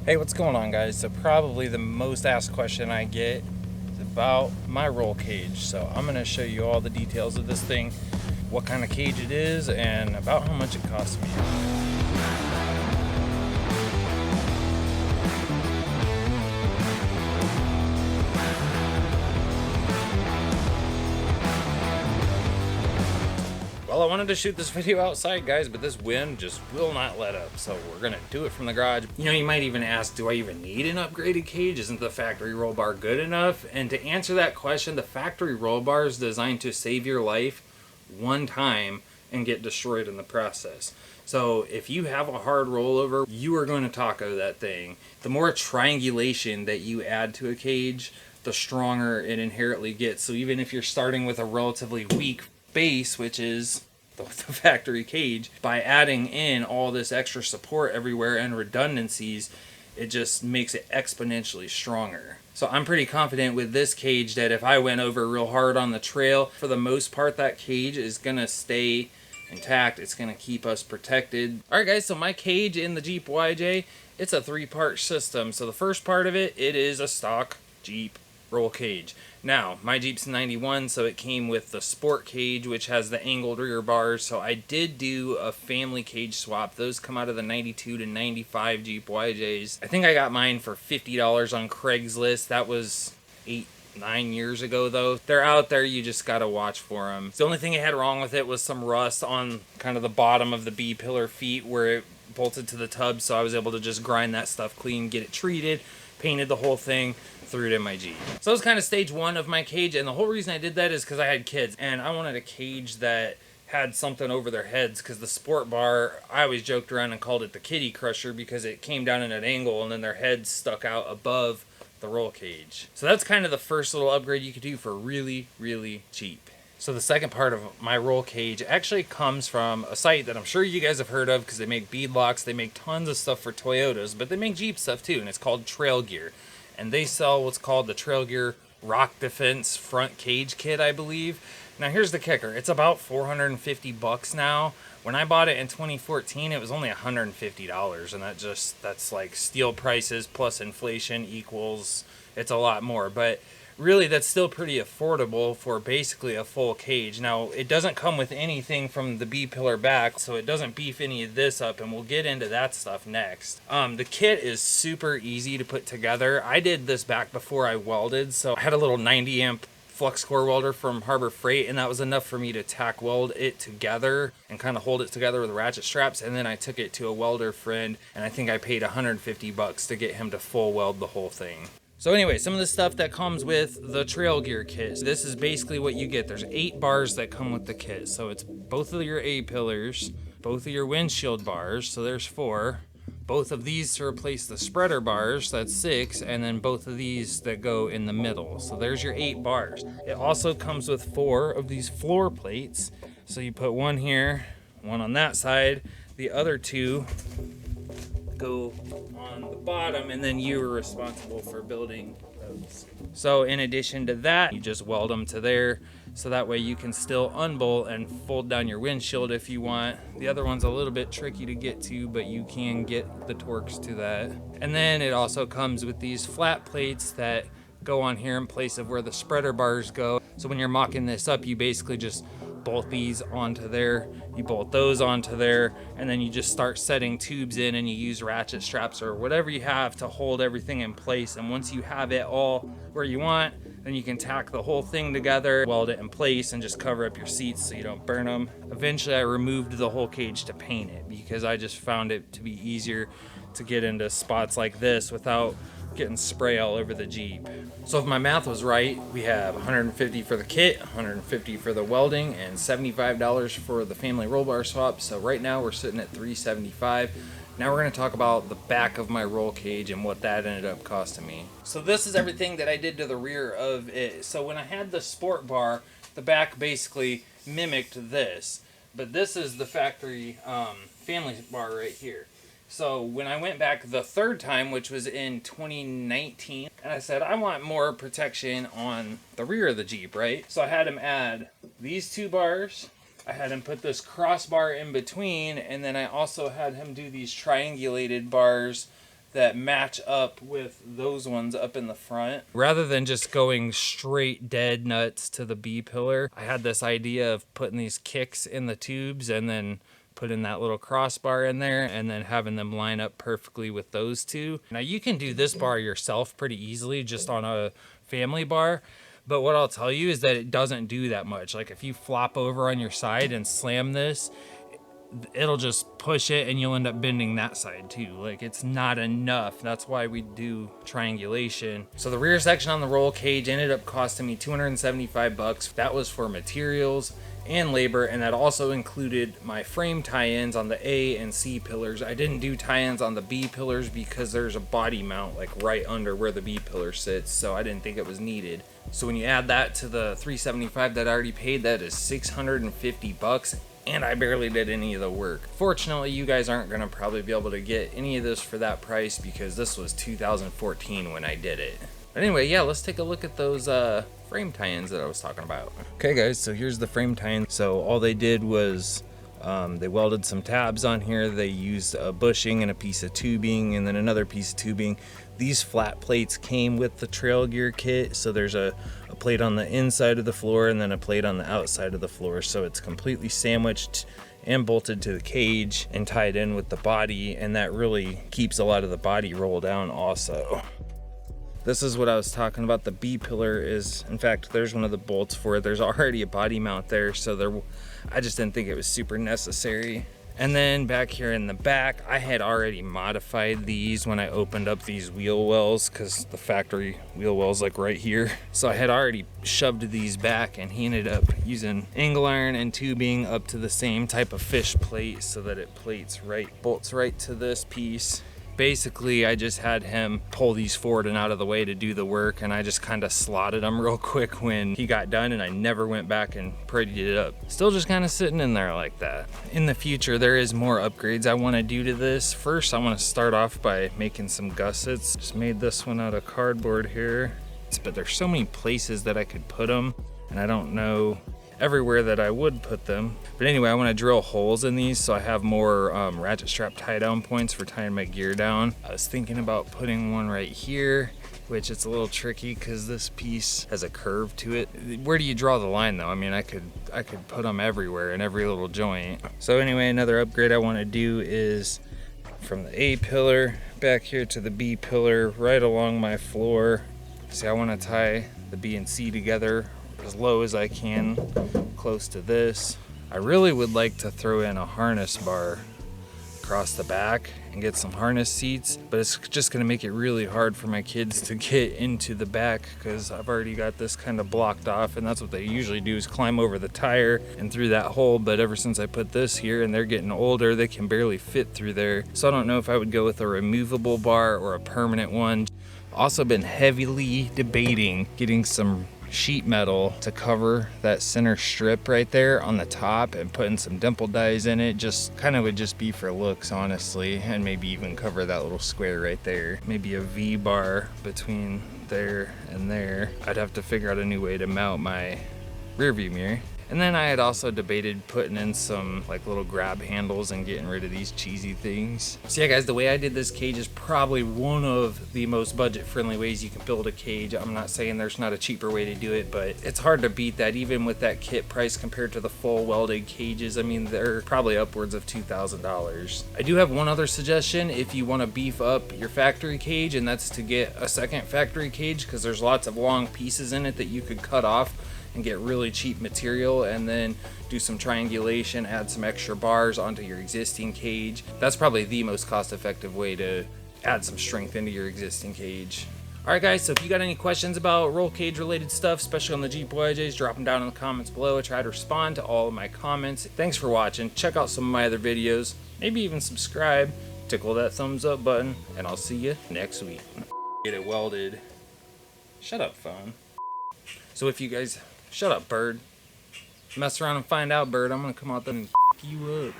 Hey, what's going on, guys? So probably the most asked question I get is about my roll cage. So I'm going to show you all the details of this thing, what kind of cage it is, and about how much it costs me. Well, I wanted to shoot this video outside, guys, but this wind just will not let up, so we're gonna do it from the garage. You know, you might even ask, do I even need an upgraded cage? Isn't the factory roll bar good enough? And to answer that question, the factory roll bar is designed to save your life one time and get destroyed in the process. So if you have a hard rollover, you are going to taco that thing. The more triangulation that you add to a cage, the stronger it inherently gets. So even if you're starting with a relatively weak base, which is the factory cage, by adding in all this extra support everywhere and redundancies, it just makes it exponentially stronger. So I'm pretty confident with this cage that if I went over real hard on the trail, for the most part that cage is gonna stay intact. It's gonna keep us protected. Alright guys, so my cage in the Jeep YJ, it's a 3-part system. So the first part of it is a stock Jeep roll cage. Now, my Jeep's 91, so it came with the sport cage, which has the angled rear bars. So I did do a family cage swap. Those come out of the 92 to 95 Jeep YJs. I think I got mine for $50 on Craigslist. That was 8-9 years ago, though. They're out there, you just gotta watch for them. The only thing it had wrong with it was some rust on kind of the bottom of the B-pillar feet where it bolted to the tub, so I was able to just grind that stuff clean, get it treated, painted the whole thing, threw it in my Jeep. So that was kind of stage one of my cage, and the whole reason I did that is because I had kids, and I wanted a cage that had something over their heads, because the sport bar, I always joked around and called it the kitty crusher because it came down at an angle and then their heads stuck out above the roll cage. So that's kind of the first little upgrade you could do for really, really cheap. So the second part of my roll cage actually comes from a site that I'm sure you guys have heard of because they make bead locks, they make tons of stuff for Toyotas, but they make Jeep stuff too, and it's called Trail Gear. And they sell what's called the Trail Gear Rock Defense Front Cage Kit, I believe. Now here's the kicker. It's about $450 now. When I bought it in 2014, it was only $150, and that's like steel prices plus inflation equals, it's a lot more. But really, that's still pretty affordable for basically a full cage. Now, it doesn't come with anything from the B-pillar back, so it doesn't beef any of this up, and we'll get into that stuff next. The kit is super easy to put together. I did this back before I welded, so I had a little 90 amp flux core welder from Harbor Freight, and that was enough for me to tack weld it together and kind of hold it together with ratchet straps. And then I took it to a welder friend, and I think I paid $150 to get him to full weld the whole thing. So anyway, some of the stuff that comes with the Trail Gear kit. This is basically what you get. There's 8 bars that come with the kit. So it's both of your A-pillars, both of your windshield bars, so there's 4. Both of these to replace the spreader bars, that's 6, and then both of these that go in the middle. So there's your 8 bars. It also comes with 4 of these floor plates. So you put one here, one on that side, the other 2 go on the bottom, and then you are responsible for building those. So in addition to that, you just weld them to there, so that way you can still unbolt and fold down your windshield if you want. The other one's a little bit tricky to get to, but you can get the torques to that. And then it also comes with these flat plates that go on here in place of where the spreader bars go. So when you're mocking this up, you basically just bolt these onto there, you bolt those onto there, and then you just start setting tubes in, and you use ratchet straps or whatever you have to hold everything in place. And once you have it all where you want, then you can tack the whole thing together, weld it in place, and just cover up your seats so you don't burn them. Eventually I removed the whole cage to paint it because I just found it to be easier to get into spots like this without getting spray all over the Jeep. So if my math was right, we have $150 for the kit, $150 for the welding, and $75 for the family roll bar swap. So right now we're sitting at $375. Now we're going to talk about the back of my roll cage and what that ended up costing me. So this is everything that I did to the rear of it. So when I had the sport bar, the back basically mimicked this, but this is the factory family bar right here. So when I went back the third time, which was in 2019, and I said, I want more protection on the rear of the Jeep, right? So I had him add these 2 bars, I had him put this crossbar in between, and then I also had him do these triangulated bars that match up with those ones up in the front. Rather than just going straight dead nuts to the B pillar, I had this idea of putting these kicks in the tubes and then putting that little crossbar in there and then having them line up perfectly with those two. Now you can do this bar yourself pretty easily just on a family bar, but what I'll tell you is that it doesn't do that much. Like if you flop over on your side and slam this, it'll just push it and you'll end up bending that side too. Like it's not enough. That's why we do triangulation. So the rear section on the roll cage ended up costing me 275 bucks. That was for materials and labor, and that also included my frame tie-ins on the A and C pillars. I didn't do tie-ins on the B pillars because there's a body mount like right under where the B pillar sits, so I didn't think it was needed. So when you add that to the 375 that I already paid, that is 650 bucks. And I barely did any of the work. Fortunately, you guys aren't gonna probably be able to get any of this for that price because this was 2014 when I did it. But anyway, yeah, let's take a look at those frame tie-ins that I was talking about. Okay guys, so here's the frame tie-in. So all they did was they welded some tabs on here. They used a bushing and a piece of tubing and then another piece of tubing. These flat plates came with the trail gear kit. So there's a plate on the inside of the floor and then a plate on the outside of the floor. So it's completely sandwiched and bolted to the cage and tied in with the body. And that really keeps a lot of the body roll down also. This is what I was talking about. The B pillar is, in fact, there's one of the bolts for it. There's already a body mount there. So I just didn't think it was super necessary. And then back here in the back, I had already modified these when I opened up these wheel wells because the factory wheel well's like right here. So I had already shoved these back and he ended up using angle iron and tubing up to the same type of fish plate so that it bolts right to this piece. Basically, I just had him pull these forward and out of the way to do the work, and I just kind of slotted them real quick when he got done, and I never went back and prettied it up. Still just kind of sitting in there like that. In the future, there is more upgrades I want to do to this. First, I want to start off by making some gussets. Just made this one out of cardboard here, but there's so many places that I could put them, and I don't know everywhere that I would put them. But anyway, I want to drill holes in these so I have more ratchet strap tie down points for tying my gear down. I was thinking about putting one right here, which it's a little tricky because this piece has a curve to it. Where do you draw the line though? I mean, I could put them everywhere in every little joint. So anyway, another upgrade I want to do is from the A pillar back here to the B pillar right along my floor. See, I want to tie the B and C together as low as I can, close to this. I really would like to throw in a harness bar across the back and get some harness seats, but it's just gonna make it really hard for my kids to get into the back because I've already got this kind of blocked off, and that's what they usually do is climb over the tire and through that hole. But ever since I put this here and they're getting older, they can barely fit through there. So I don't know if I would go with a removable bar or a permanent one. Also been heavily debating getting some sheet metal to cover that center strip right there on the top and putting some dimple dies in it. Just kind of would just be for looks, honestly, and maybe even cover that little square right there. Maybe a V bar between there and there. I'd have to figure out a new way to mount my rear view mirror. And then I had also debated putting in some like little grab handles and getting rid of these cheesy things. So yeah guys, the way I did this cage is probably one of the most budget friendly ways you can build a cage. I'm not saying there's not a cheaper way to do it, but it's hard to beat that even with that kit price compared to the full welded cages. I mean, they're probably upwards of $2,000. I do have one other suggestion if you want to beef up your factory cage, and that's to get a second factory cage because there's lots of long pieces in it that you could cut off and get really cheap material and then do some triangulation, add some extra bars onto your existing cage. That's probably the most cost-effective way to add some strength into your existing cage. Alright guys, so if you got any questions about roll cage related stuff, especially on the Jeep YJs, drop them down in the comments below. I try to respond to all of my comments. Thanks for watching. Check out some of my other videos. Maybe even subscribe. Tickle that thumbs up button, and I'll see you next week. Get it welded. Shut up, phone. So if you guys... Shut up, bird. Mess around and find out, bird. I'm gonna come out there and f*** you up.